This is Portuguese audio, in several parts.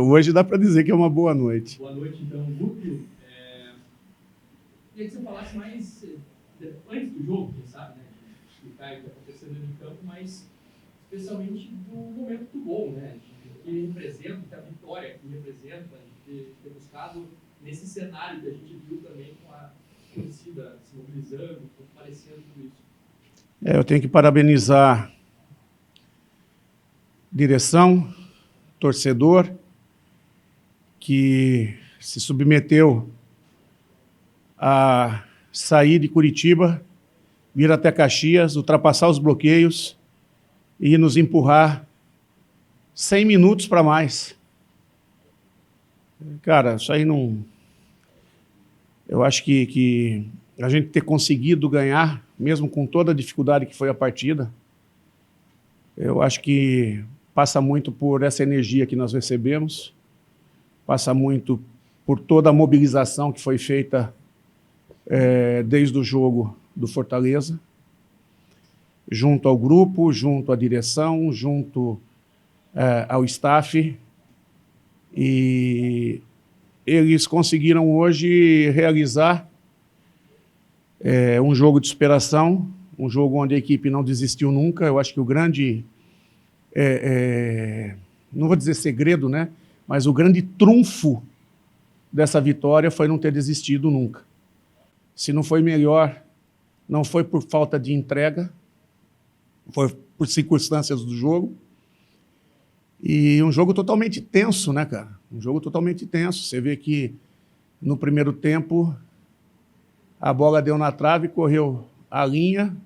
Hoje dá para dizer que é uma boa noite. Boa noite, então, Guto. Queria que você falasse mais antes do jogo, quem sabe, né? Explicar o que está acontecendo no campo, mas especialmente do momento do gol, né? O que representa, que a vitória que representa, de ter buscado nesse cenário que a gente viu também com a torcida se mobilizando, fortalecendo tudo isso. Eu tenho que parabenizar direção, torcedor, que se submeteu a sair de Curitiba, vir até Caxias, ultrapassar os bloqueios e nos empurrar 100 minutos para mais. Cara, isso aí não... Eu acho que a gente ter conseguido ganhar, mesmo com toda a dificuldade que foi a partida, eu acho que passa muito por essa energia que nós recebemos, passa muito por toda a mobilização que foi feita desde o jogo do Fortaleza, junto ao grupo, junto à direção, junto ao staff, e eles conseguiram hoje realizar um jogo de superação, um jogo onde a equipe não desistiu nunca. Eu acho que o grande, não vou dizer segredo, né? Mas o grande trunfo dessa vitória foi não ter desistido nunca. Se não foi melhor, não foi por falta de entrega, foi por circunstâncias do jogo. E um jogo totalmente tenso, né, cara? Um jogo totalmente tenso. Você vê que no primeiro tempo a bola deu na trave, correu a linha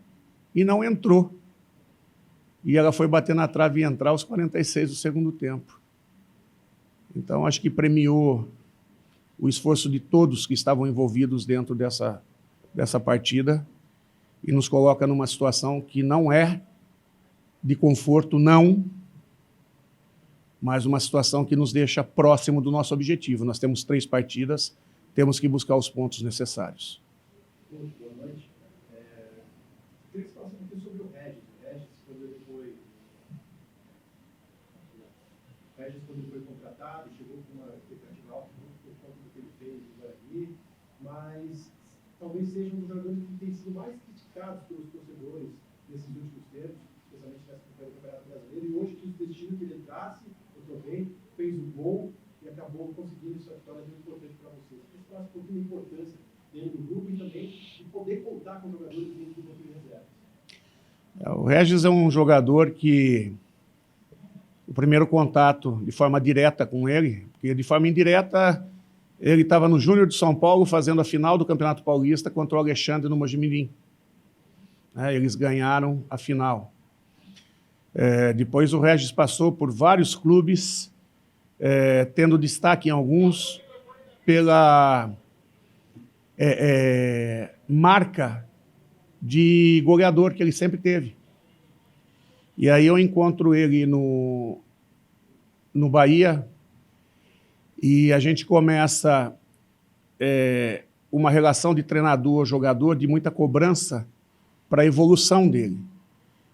e não entrou. E ela foi bater na trave e entrar aos 46 do segundo tempo. Então, acho que premiou o esforço de todos que estavam envolvidos dentro dessa partida e nos coloca numa situação que não é de conforto, não, mas uma situação que nos deixa próximo do nosso objetivo. Nós temos 3 partidas, temos que buscar os pontos necessários. Boa noite. Queria que você falasse um pouquinho sobre o Regis. O Regis, quando ele foi contratado, chegou com uma expectativa alta por conta do que ele fez no Guarani, mas talvez seja um dos jogadores que tem sido mais criticados pelos torcedores nesses últimos tempos, especialmente nessa campanha do Campeonato Brasileiro, e hoje quis o destino que ele entrasse, entrou bem, fez o gol e acabou conseguindo essa vitória muito importante para vocês. Queria que você falasse um pouquinho da importância dele no grupo e também de poder contar com jogadores dentro do banco de reservas. O Regis é um jogador que o primeiro contato de forma direta com ele, porque de forma indireta ele estava no Júnior de São Paulo fazendo a final do Campeonato Paulista contra o Alexandre no Mojimirim. Eles ganharam a final. Depois o Regis passou por vários clubes, tendo destaque em alguns pela marca de goleador que ele sempre teve. E aí eu encontro ele no Bahia e a gente começa uma relação de treinador-jogador de muita cobrança para a evolução dele.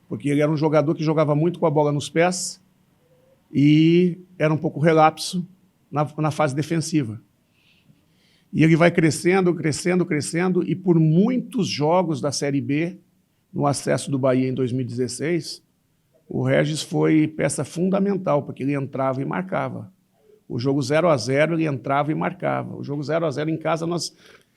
Porque ele era um jogador que jogava muito com a bola nos pés e era um pouco relapso na fase defensiva. E ele vai crescendo, crescendo, crescendo, e por muitos jogos da Série B, no acesso do Bahia em 2016, o Regis foi peça fundamental, porque ele entrava e marcava. O jogo 0-0, ele entrava e marcava. O jogo 0-0 em casa,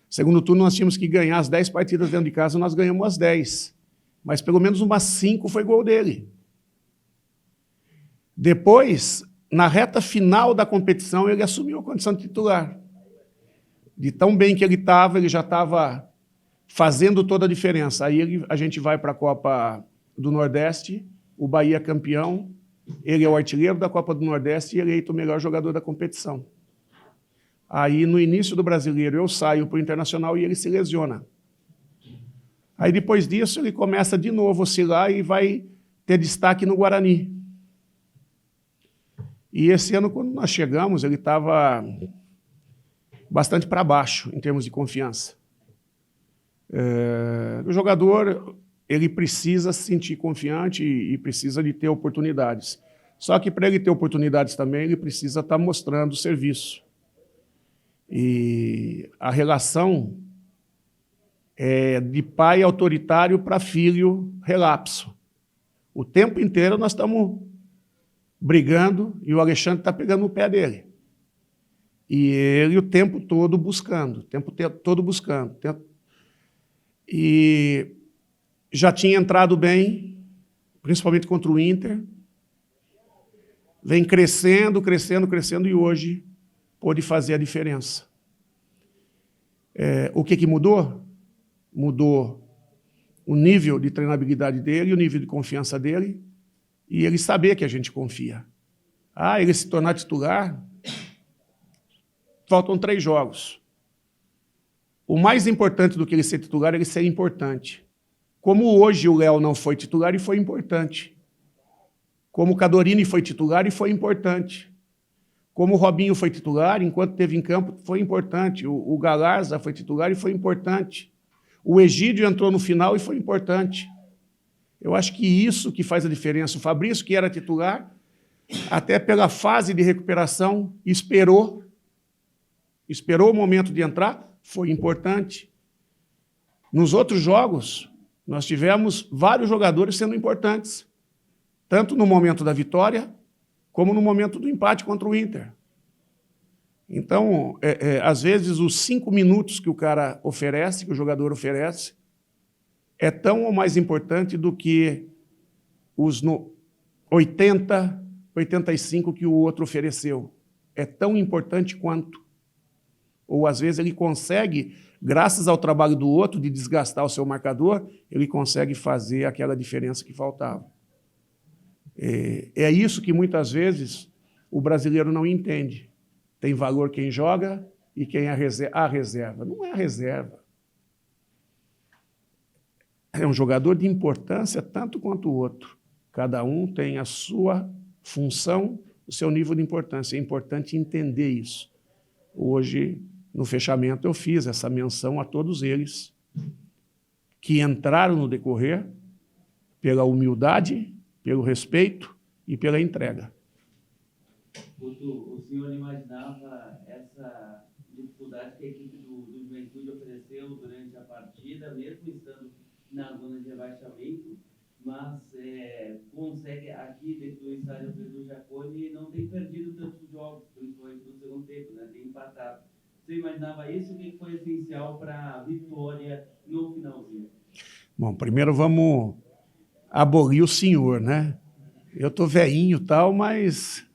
segundo turno, nós tínhamos que ganhar as 10 partidas dentro de casa, nós ganhamos as 10. Mas pelo menos umas 5 foi gol dele. Depois, na reta final da competição, ele assumiu a condição de titular. De tão bem que ele já estava fazendo toda a diferença. Aí a gente vai para a Copa do Nordeste, o Bahia é campeão, ele é o artilheiro da Copa do Nordeste e eleito o melhor jogador da competição. Aí, no início do Brasileiro, eu saio para o Internacional e ele se lesiona. Aí, depois disso, ele começa de novo a oscilar e vai ter destaque no Guarani. E esse ano, quando nós chegamos, ele estava bastante para baixo, em termos de confiança. O jogador, ele precisa se sentir confiante e precisa de ter oportunidades. Só que para ele ter oportunidades também, ele precisa estar mostrando serviço. E a relação é de pai autoritário para filho relapso. O tempo inteiro nós estamos brigando e o Alexandre está pegando no pé dele. E ele o tempo todo buscando, E já tinha entrado bem, principalmente contra o Inter. Vem crescendo, e hoje pôde fazer a diferença. O que mudou? Mudou o nível de treinabilidade dele, o nível de confiança dele, e ele saber que a gente confia. Ele se tornar titular, faltam 3 jogos. O mais importante do que ele ser titular é ele ser importante. Como hoje o Léo não foi titular e foi importante. Como o Cadorini foi titular e foi importante. Como o Robinho foi titular, enquanto esteve em campo, foi importante. O Galarza foi titular e foi importante. O Egídio entrou no final e foi importante. Eu acho que isso que faz a diferença. O Fabrício, que era titular, até pela fase de recuperação, esperou o momento de entrar, foi importante. Nos outros jogos, nós tivemos vários jogadores sendo importantes, tanto no momento da vitória, como no momento do empate contra o Inter. Então, às vezes, os 5 minutos que o cara oferece, que o jogador oferece, é tão ou mais importante do que os 80, 85 que o outro ofereceu. É tão importante quanto. Ou, às vezes, ele consegue, graças ao trabalho do outro, de desgastar o seu marcador, ele consegue fazer aquela diferença que faltava. É isso que, muitas vezes, o brasileiro não entende. Tem valor quem joga e quem é a reserva. Não é a reserva. É um jogador de importância tanto quanto o outro. Cada um tem a sua função, o seu nível de importância. É importante entender isso. Hoje, no fechamento, eu fiz essa menção a todos eles que entraram no decorrer pela humildade, pelo respeito e pela entrega. O senhor imaginava essa dificuldade que a equipe do Juventude ofereceu durante a partida, mesmo estando na zona de rebaixamento, mas consegue aqui dentro do estádio do Jacone não tem perdido tantos jogos, principalmente no segundo tempo, né? Tem empatado. Você imaginava isso? O que foi essencial para a vitória no finalzinho? Bom, primeiro vamos abolir o senhor, né? Eu estou velhinho e tal, mas...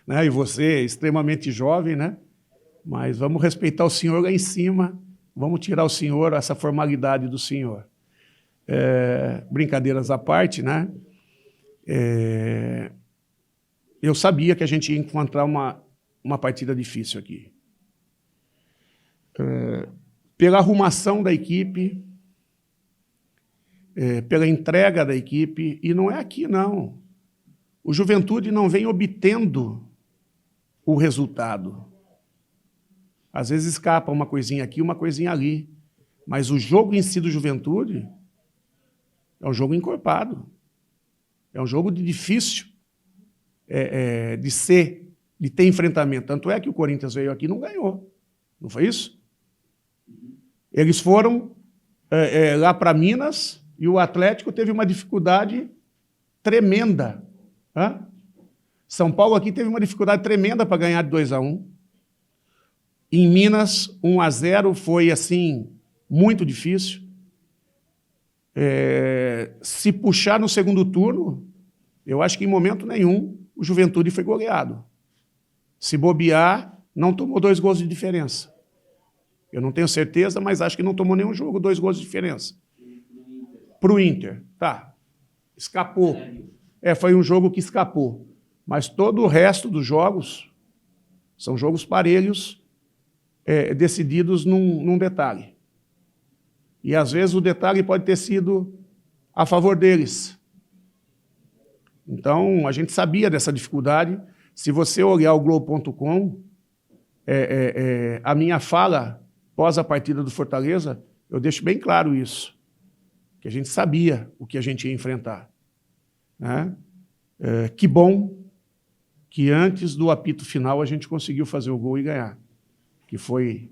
né? E você é extremamente jovem, né? Mas vamos respeitar o senhor lá em cima, vamos tirar o senhor, essa formalidade do senhor. Brincadeiras à parte, né? Eu sabia que a gente ia encontrar uma partida difícil aqui. Pela arrumação da equipe, pela entrega da equipe, e não é aqui, não. O Juventude não vem obtendo o resultado. Às vezes escapa uma coisinha aqui, uma coisinha ali. Mas o jogo em si do Juventude é um jogo encorpado. É um jogo difícil de ter enfrentamento. Tanto é que o Corinthians veio aqui e não ganhou. Não foi isso? Eles foram lá para Minas e o Atlético teve uma dificuldade tremenda. São Paulo aqui teve uma dificuldade tremenda para ganhar de 2-1. Em Minas, 1-0 foi, assim, muito difícil. Se puxar no segundo turno, eu acho que em momento nenhum o Juventude foi goleado. Se bobear, não tomou 2 gols de diferença. Eu não tenho certeza, mas acho que não tomou nenhum jogo 2 gols de diferença. Para o Inter. Tá. Escapou. Foi um jogo que escapou. Mas todo o resto dos jogos são jogos parelhos, decididos num detalhe. E, às vezes, o detalhe pode ter sido a favor deles. Então, a gente sabia dessa dificuldade. Se você olhar o Globo.com, a minha fala pós a partida do Fortaleza, eu deixo bem claro isso, que a gente sabia o que a gente ia enfrentar, né? Que bom que antes do apito final a gente conseguiu fazer o gol e ganhar, que foi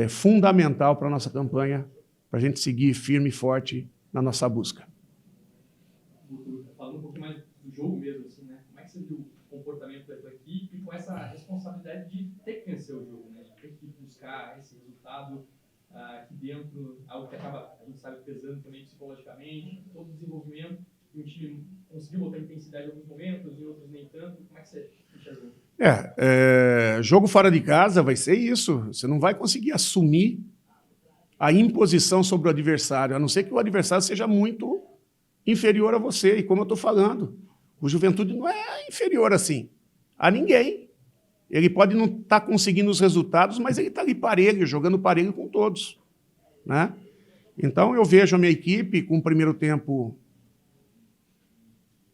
fundamental para a nossa campanha, para a gente seguir firme e forte na nossa busca. Falando um pouco mais do jogo mesmo, assim, né? Como é que você viu o comportamento da tua equipe com essa responsabilidade de ter que vencer o jogo, né? De ter que buscar esse resultado aqui dentro, algo que acaba, a gente sabe, pesando também psicologicamente, todo o desenvolvimento, e o time conseguiu botar intensidade em alguns momentos, em outros nem tanto. Como é que você enxergou? Jogo fora de casa vai ser isso. Você não vai conseguir assumir a imposição sobre o adversário, a não ser que o adversário seja muito inferior a você. E como eu estou falando, o Juventude não é inferior assim a ninguém. Ele pode não estar conseguindo os resultados, mas ele está ali parelho, jogando parelho com todos, né? Então eu vejo a minha equipe com o primeiro tempo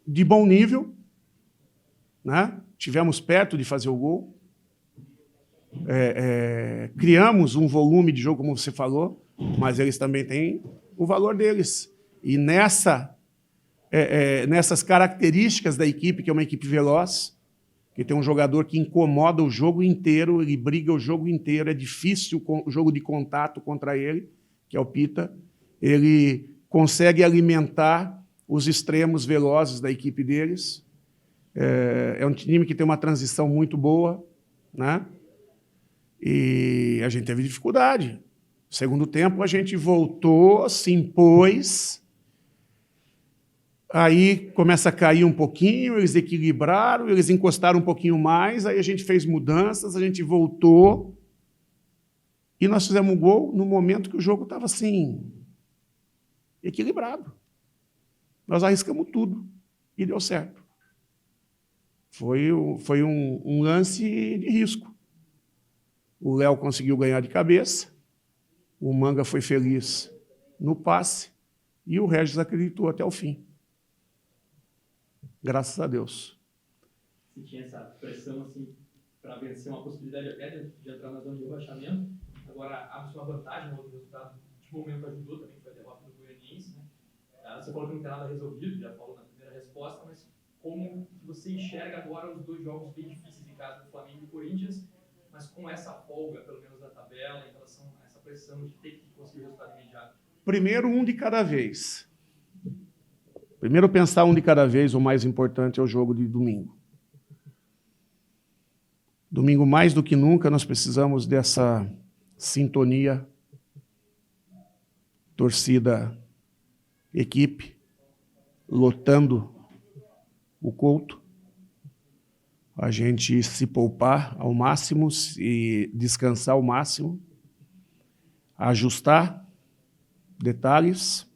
de bom nível, né? Tivemos perto de fazer o gol, criamos um volume de jogo, como você falou, mas eles também têm o valor deles. E nessas características da equipe, que é uma equipe veloz, que tem um jogador que incomoda o jogo inteiro, ele briga o jogo inteiro, é difícil o jogo de contato contra ele, que é o Pita, ele consegue alimentar os extremos velozes da equipe deles. É um time que tem uma transição muito boa, né? E a gente teve dificuldade. No segundo tempo, a gente voltou, se impôs, aí começa a cair um pouquinho, eles equilibraram, eles encostaram um pouquinho mais, aí a gente fez mudanças, a gente voltou, e nós fizemos um gol no momento que o jogo estava assim, equilibrado. Nós arriscamos tudo e deu certo. Foi um lance de risco. O Léo conseguiu ganhar de cabeça, o Manga foi feliz no passe e o Regis acreditou até o fim. Graças a Deus. Você tinha essa pressão assim, para vencer uma possibilidade até de entrar na zona de rebaixamento. Agora abre-se uma vantagem, um outro resultado de momento ajudou também, que foi a derrota do Goianiense, né? Você falou que não tem nada resolvido, já falou na primeira resposta, mas como você enxerga agora os dois jogos bem difíceis em casa do Flamengo e do Corinthians, mas com essa folga, pelo menos, da tabela, em relação a essa pressão de ter que conseguir o resultado imediato? Primeiro, um de cada vez. Primeiro, pensar um de cada vez, o mais importante é o jogo de domingo. Domingo, mais do que nunca, nós precisamos dessa sintonia, torcida, equipe, lotando o Couto, a gente se poupar ao máximo, se descansar ao máximo, ajustar detalhes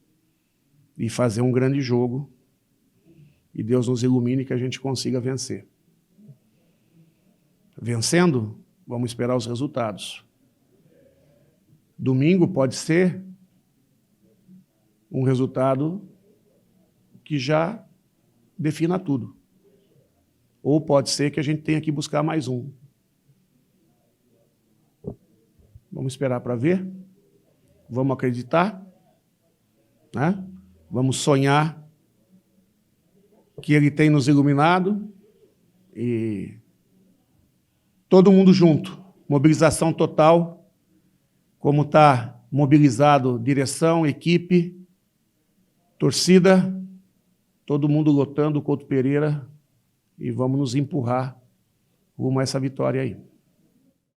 e fazer um grande jogo. E Deus nos ilumine que a gente consiga vencer. Vencendo, vamos esperar os resultados. Domingo pode ser um resultado que já defina tudo. Ou pode ser que a gente tenha que buscar mais um. Vamos esperar para ver. Vamos acreditar, né? Vamos sonhar que Ele tem nos iluminado e todo mundo junto, mobilização total, como está mobilizado direção, equipe, torcida, todo mundo lotando o Couto Pereira e vamos nos empurrar rumo a essa vitória aí.